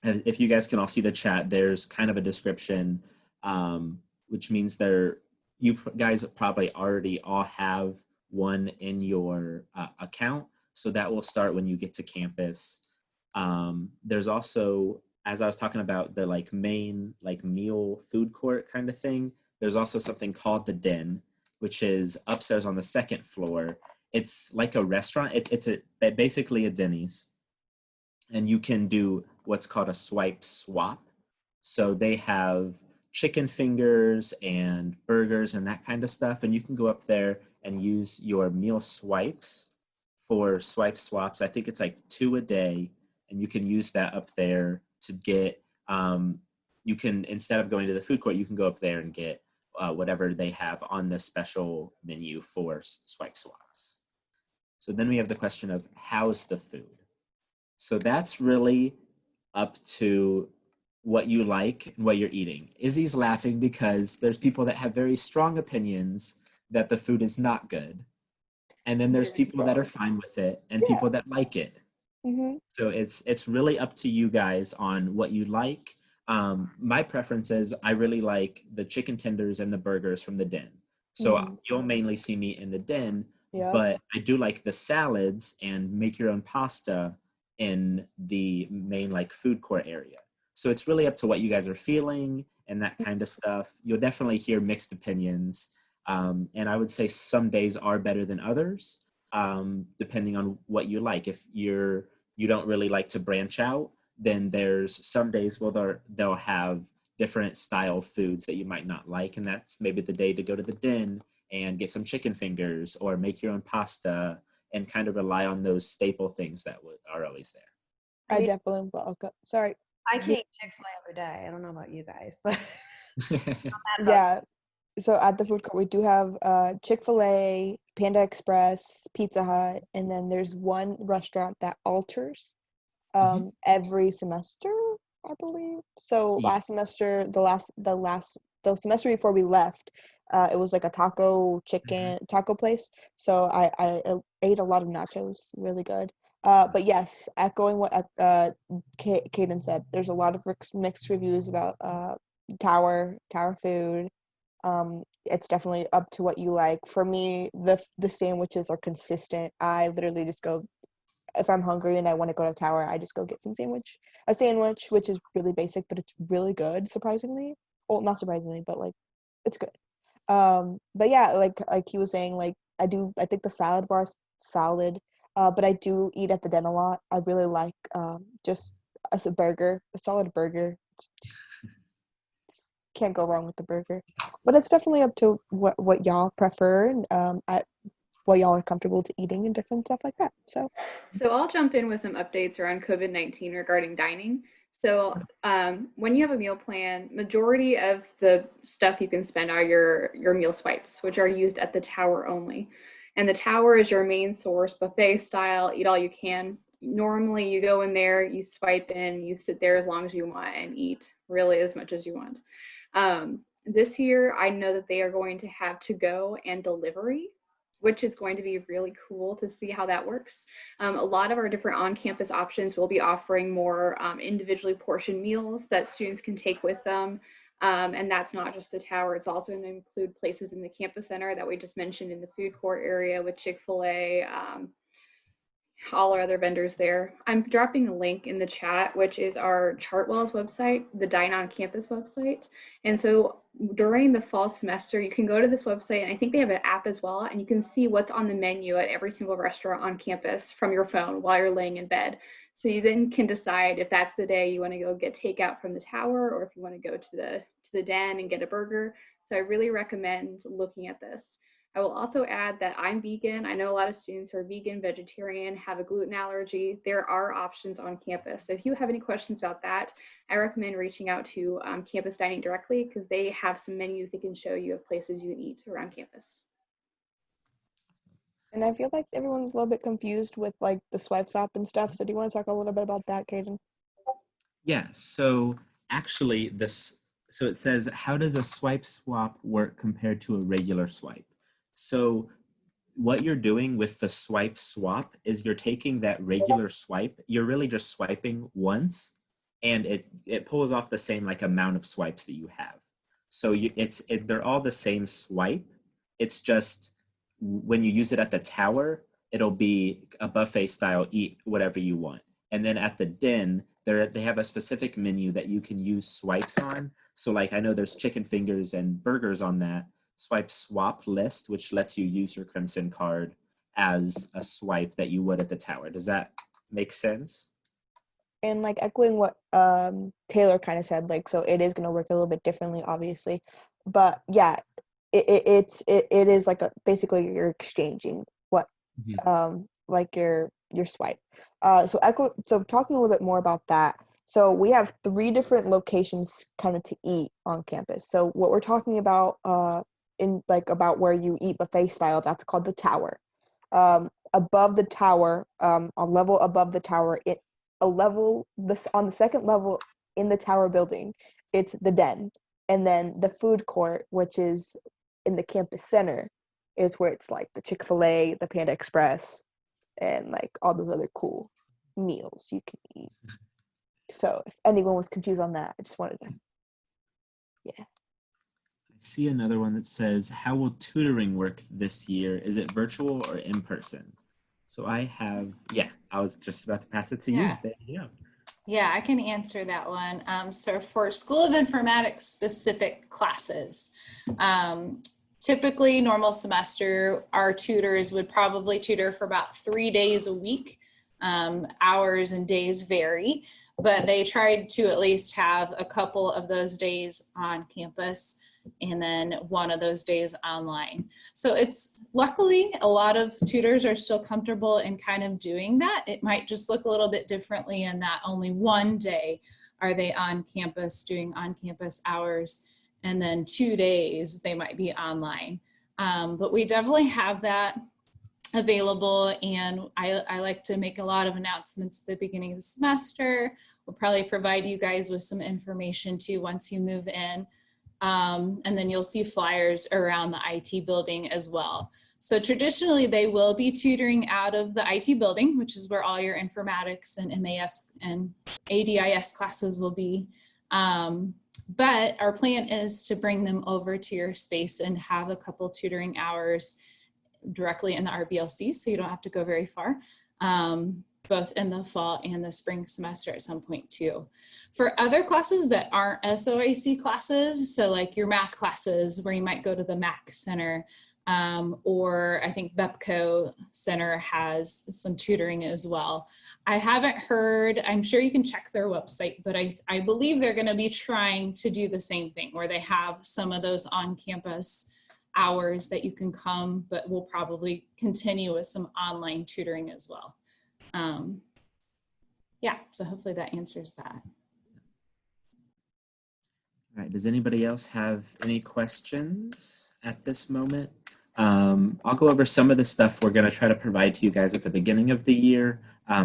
[SPEAKER 2] If you guys can all see the chat, there's kind of a description, which means you guys probably already all have one in your account. So that will start when you get to campus. There's also, as I was talking about, the main meal food court kind of thing. There's also something called the Den, which is upstairs on the second floor. It's like a restaurant. It's basically a Denny's, and you can do what's called a swipe swap. So they have chicken fingers and burgers and that kind of stuff, and you can go up there and use your meal swipes for swipe swaps. I think it's 2 a day, and you can use that up there to get, you can, instead of going to the food court, you can go up there and get whatever they have on the special menu for swipe swaps. So then we have the question of how's the food? So that's really up to what you like and what you're eating. Izzy's laughing because there's people that have very strong opinions that the food is not good. And then there's people that are fine with it and people that like it.
[SPEAKER 3] Mm-hmm.
[SPEAKER 2] So it's really up to you guys on what you like. My preference is I really like the chicken tenders and the burgers from the Den. So you'll mainly see me in the Den, but I do like the salads and make your own pasta in the main food court area. So it's really up to what you guys are feeling and that kind of stuff. You'll definitely hear mixed opinions. And I would say some days are better than others, depending on what you like. If you don't really like to branch out, then there's some days where they'll have different style foods that you might not like. And that's maybe the day to go to the Den and get some chicken fingers or make your own pasta and kind of rely on those staple things that are always there.
[SPEAKER 3] I definitely will. Sorry.
[SPEAKER 6] I can eat Chick-fil-A every day. I don't know about you guys, but
[SPEAKER 3] Yeah. So at the food court, we do have Chick-fil-A, Panda Express, Pizza Hut, and then there's one restaurant that alters every semester, I believe. So last semester, the semester before we left, it was like a taco place. So I ate a lot of nachos, really good. But yes, echoing what Kaden said, there's a lot of mixed reviews about tower food. It's definitely up to what you like. For me, the sandwiches are consistent. I literally just go, if I'm hungry and I want to go to the tower, I just go get a sandwich, which is really basic, but it's really good, surprisingly. Well, not surprisingly, but like it's good. But yeah, like he was saying, like I think the salad bar is solid. But I do eat at the den a lot. I really like just a solid burger. Can't go wrong with the burger. But it's definitely up to what y'all prefer and what y'all are comfortable to eating and different stuff like that. So
[SPEAKER 4] I'll jump in with some updates around COVID-19 regarding dining. So when you have a meal plan, majority of the stuff you can spend are your meal swipes, which are used at the tower only. And the tower is your main source, buffet style, eat all you can. Normally you go in there, you swipe in, you sit there as long as you want and eat really as much as you want. This year, I know that they are going to have to go and delivery, which is going to be really cool to see how that works. A lot of our different on-campus options will be offering more individually portioned meals that students can take with them. And that's not just the tower, it's also going to include places in the campus center that we just mentioned in the food court area with Chick-fil-A, all our other vendors there. I'm dropping a link in the chat, which is our Chartwell's website, the Dine on Campus website. And so during the fall semester, you can go to this website, and I think they have an app as well, and you can see what's on the menu at every single restaurant on campus from your phone while you're laying in bed. So you then can decide if that's the day you want to go get takeout from the tower or if you want to go to the den and get a burger. So I really recommend looking at this. I will also add that I'm vegan. I know a lot of students who are vegan, vegetarian, have a gluten allergy. There are options on campus. So if you have any questions about that, I recommend reaching out to Campus Dining directly because they have some menus they can show you of places you can eat around campus.
[SPEAKER 3] And I feel like everyone's a little bit confused with like the swipe swap and stuff. So do you want to talk a little bit about that, Kaden?
[SPEAKER 2] Yeah, so actually so it says, how does a swipe swap work compared to a regular swipe? So what you're doing with the swipe swap is you're taking that regular swipe, you're really just swiping once, and it pulls off the same like amount of swipes that you have. So they're all the same swipe. It's just when you use it at the tower, it'll be a buffet style, eat whatever you want. And then at the den, they have a specific menu that you can use swipes on. So like I know there's chicken fingers and burgers on that swipe swap list, which lets you use your Crimson card as a swipe that you would at the tower. Does that make sense?
[SPEAKER 3] And like echoing what Taylor kind of said, like, so it is going to work a little bit differently, obviously, but yeah, it is like basically you're exchanging what like your swipe. So talking a little bit more about that. So we have 3 different locations kind of to eat on campus. So what we're talking about about where you eat buffet style, that's called the tower. Above the tower, a level above the tower, on the second level in the tower building, it's the den. And then the food court, which is in the campus center, is where it's like the Chick-fil-A, the Panda Express, and like all those other cool meals you can eat. So if anyone was confused on that, I just wanted to, yeah.
[SPEAKER 2] I see another one that says, how will tutoring work this year? Is it virtual or in person? So I was just about to pass it to you. There you go.
[SPEAKER 1] Yeah, I can answer that one. So for School of Informatics specific classes, typically normal semester, our tutors would probably tutor for about 3 days a week. Hours and days vary, but they tried to at least have a couple of those days on campus and then one of those days online. So it's luckily a lot of tutors are still comfortable in kind of doing that. It might just look a little bit differently in that only one day are they on campus doing on-campus hours, and then 2 days they might be online. But we definitely have that available, and I like to make a lot of announcements at the beginning of the semester. We'll probably provide you guys with some information too once you move in. And then you'll see flyers around the IT building as well. So traditionally they will be tutoring out of the IT building, which is where all your informatics and MAS and ADIS classes will be. But our plan is to bring them over to your space and have a couple tutoring hours directly in the RBLC, so you don't have to go very far, both in the fall and the spring semester at some point too. For other classes that aren't SoIC classes, so like your math classes where you might go to the MAC Center, or I think BEPCO Center has some tutoring as well. I haven't heard, I'm sure you can check their website, but I believe they're going to be trying to do the same thing where they have some of those on-campus hours that you can come, but we'll probably continue with some online tutoring as well. Yeah, so hopefully that answers that.
[SPEAKER 2] All right, does anybody else have any questions at this moment? I'll go over some of the stuff we're going to try to provide to you guys at the beginning of the year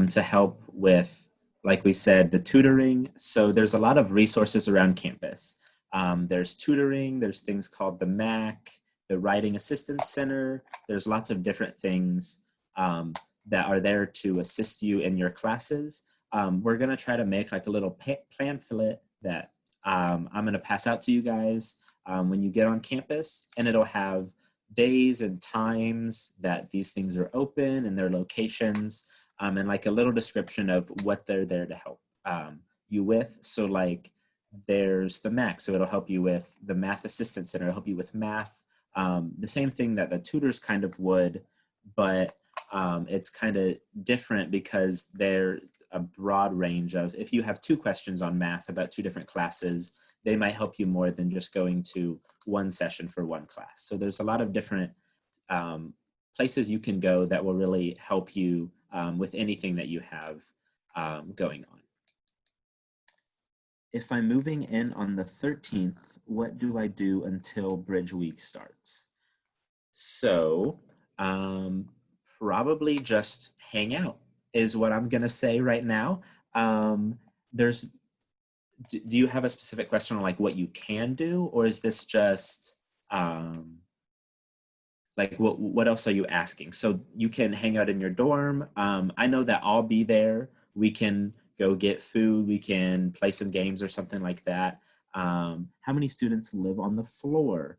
[SPEAKER 2] to help with, like we said, the tutoring. So there's a lot of resources around campus. There's tutoring, there's things called the MAC, the Writing Assistance Center. There's lots of different things that are there to assist you in your classes. We're going to try to make like a little pamphlet that I'm going to pass out to you guys when you get on campus, and it'll have days and times that these things are open and their locations, and like a little description of what they're there to help you with. So like there's the MAC, so it'll help you with the Math Assistance Center, it'll help you with math. The same thing that the tutors kind of would, but it's kind of different because they're a broad range of, if you have 2 questions on math about 2 different classes, they might help you more than just going to one session for one class. So there's a lot of different places you can go that will really help you with anything that you have going on. If I'm moving in on the 13th, what do I do until Bridge Week starts? So probably just hang out is what I'm gonna say right now. Do you have a specific question on like what you can do, or is this just like what else are you asking? So you can hang out in your dorm. I know that I'll be there. We can go get food. We can play some games or something like that. How many students live on the floor?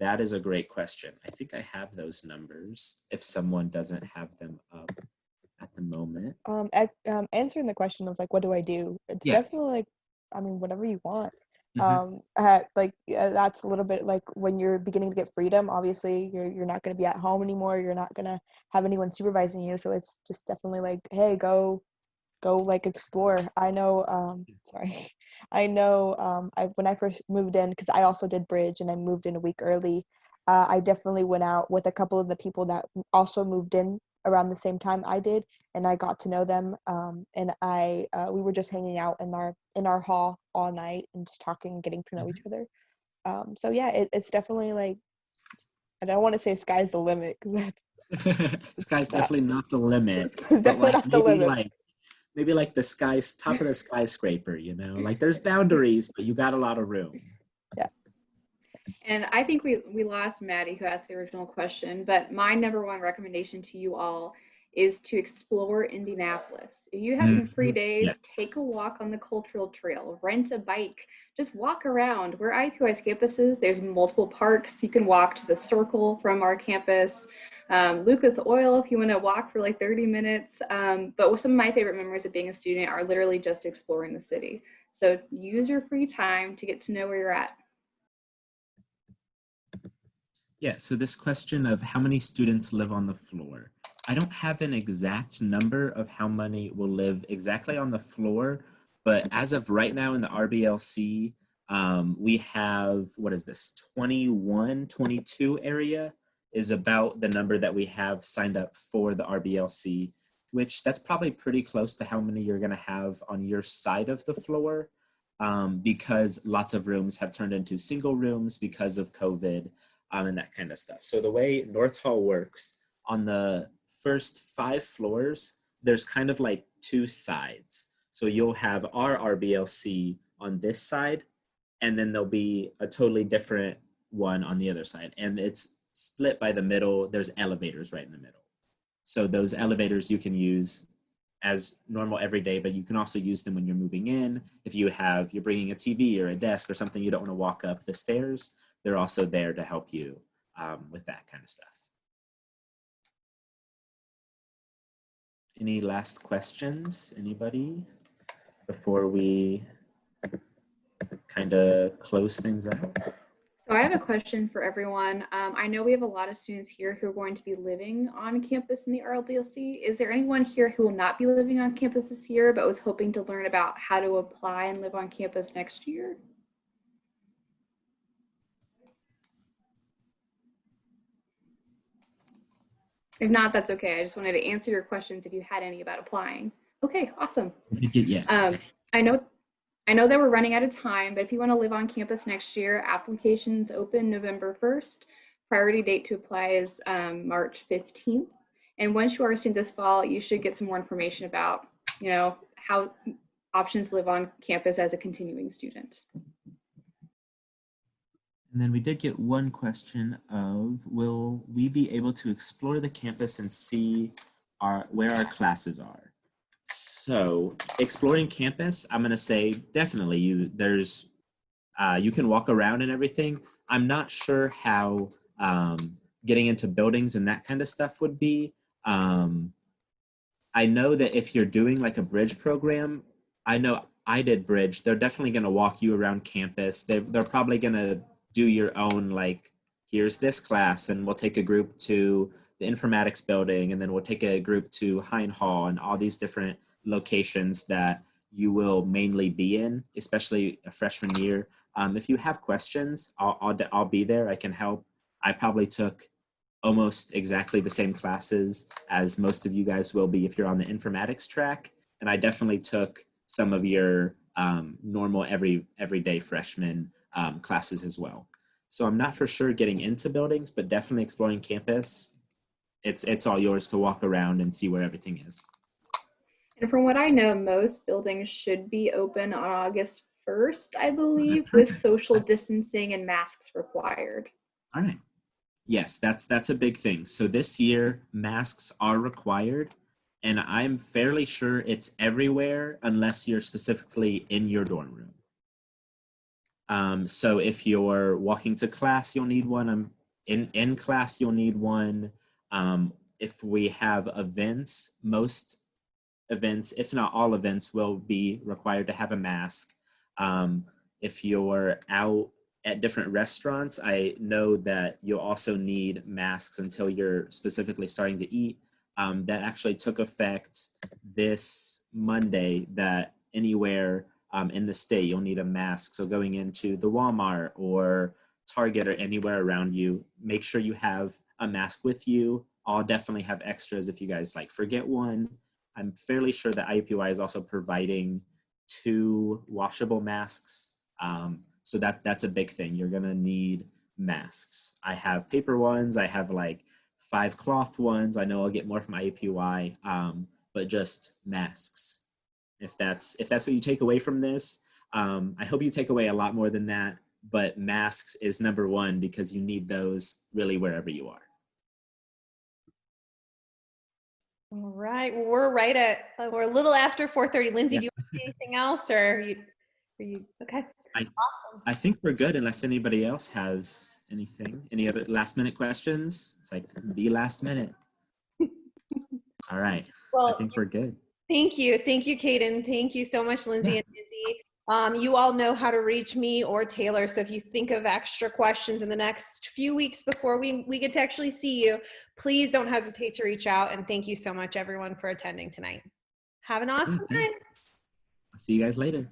[SPEAKER 2] That is a great question. I think I have those numbers if someone doesn't have them up at the moment.
[SPEAKER 3] Answering the question of like, what do I do? It's definitely like, I mean, whatever you want. That's a little bit like when you're beginning to get freedom, obviously you're not going to be at home anymore. You're not going to have anyone supervising you. So it's just definitely like, hey, go like explore. I know, when I first moved in, because I also did Bridge and I moved in a week early, I definitely went out with a couple of the people that also moved in around the same time I did, and I got to know them, and we were just hanging out in our hall all night and just talking and getting to know each other. So yeah, it's definitely like, I don't want to say sky's the limit, because that's
[SPEAKER 2] the sky's definitely not the limit.
[SPEAKER 3] It's definitely not the limit.
[SPEAKER 2] Maybe like the sky's top of the skyscraper, you know, like there's boundaries, but you got a lot of room.
[SPEAKER 3] Yeah.
[SPEAKER 4] And I think we lost Maddie, who asked the original question, but my number 1 recommendation to you all is to explore Indianapolis. If you have some free days, take a walk on the cultural trail, rent a bike, just walk around. Where IUPUI's campus is, there's multiple parks. You can walk to the Circle from our campus, Lucas Oil if you want to walk for like 30 minutes. But some of my favorite memories of being a student are literally just exploring the city. So use your free time to get to know where you're at.
[SPEAKER 2] Yeah, so this question of how many students live on the floor. I don't have an exact number of how many will live exactly on the floor, but as of right now in the RBLC, we have, 21, 22 area is about the number that we have signed up for the RBLC, which that's probably pretty close to how many you're gonna have on your side of the floor, because lots of rooms have turned into single rooms because of COVID and that kind of stuff. So the way North Hall works, on the first 5 floors, there's kind of like 2 sides. So you'll have our RBLC on this side, and then there'll be a totally different one on the other side. And it's split by the middle, there's elevators right in the middle. So those elevators you can use as normal every day, but you can also use them when you're moving in. If you're bringing a TV or a desk or something, you don't want to walk up the stairs, they're also there to help you with that kind of stuff. Any last questions, anybody, before we kind of close things out?
[SPEAKER 4] So I have a question for everyone. I know we have a lot of students here who are going to be living on campus in the RBLC. Is there anyone here who will not be living on campus this year, but was hoping to learn about how to apply and live on campus next year? If not, that's okay. I just wanted to answer your questions if you had any about applying. Okay, awesome.
[SPEAKER 2] Yes.
[SPEAKER 4] I know that we're running out of time, but if you want to live on campus next year, applications open November 1st. Priority date to apply is March 15th. And once you are a student this fall, you should get some more information about, how options to live on campus as a continuing student.
[SPEAKER 2] And then we did get one question of, will we be able to explore the campus and see where our classes are? So exploring campus, I'm going to say definitely you can walk around and everything. I'm not sure how getting into buildings and that kind of stuff would be. I know that if you're doing like a bridge program, I know I did bridge, they're definitely going to walk you around campus. They're probably going to do your own, like, here's this class, and we'll take a group to the informatics building, and then we'll take a group to Hine Hall, and all these different locations that you will mainly be in, especially a freshman year. If you have questions, I'll be there. I can help. I probably took almost exactly the same classes as most of you guys will be if you're on the informatics track, and I definitely took some of your normal everyday freshman classes as well. So I'm not for sure getting into buildings, but definitely exploring campus. It's all yours to walk around and see where everything is.
[SPEAKER 4] And from what I know, most buildings should be open on August 1st, I believe, with social distancing and masks required.
[SPEAKER 2] All right. Yes, that's a big thing. So this year, masks are required, and I'm fairly sure it's everywhere unless you're specifically in your dorm room. So if you're walking to class, you'll need one. In class, you'll need one. If we have events, most events, if not all events, will be required to have a mask. If you're out at different restaurants, I know that you'll also need masks until you're specifically starting to eat. That actually took effect this Monday, that anywhere in the state, you'll need a mask. So going into the Walmart or Target or anywhere around you, make sure you have a mask with you. I'll definitely have extras if you guys forget one. I'm fairly sure that IUPUI is also providing 2 washable masks. So that's a big thing. You're gonna need masks. I have paper ones. I have 5 cloth ones. I know I'll get more from IUPUI, but just masks. If that's what you take away from this, I hope you take away a lot more than that, but masks is number 1 because you need those really wherever you are.
[SPEAKER 6] All right, well, we're a little after 4:30. Lindsay, do you want to say anything else, or are you okay? Awesome.
[SPEAKER 2] I think we're good unless anybody else has anything. Any other last minute questions? It's the last minute. All right. Well, I think we're good.
[SPEAKER 6] Thank you, Kaden. Thank you so much, Lindsay and Izzy. You all know how to reach me or Taylor, so if you think of extra questions in the next few weeks before we get to actually see you, please don't hesitate to reach out, and thank you so much, everyone, for attending tonight. Have an awesome night.
[SPEAKER 2] I'll see you guys later.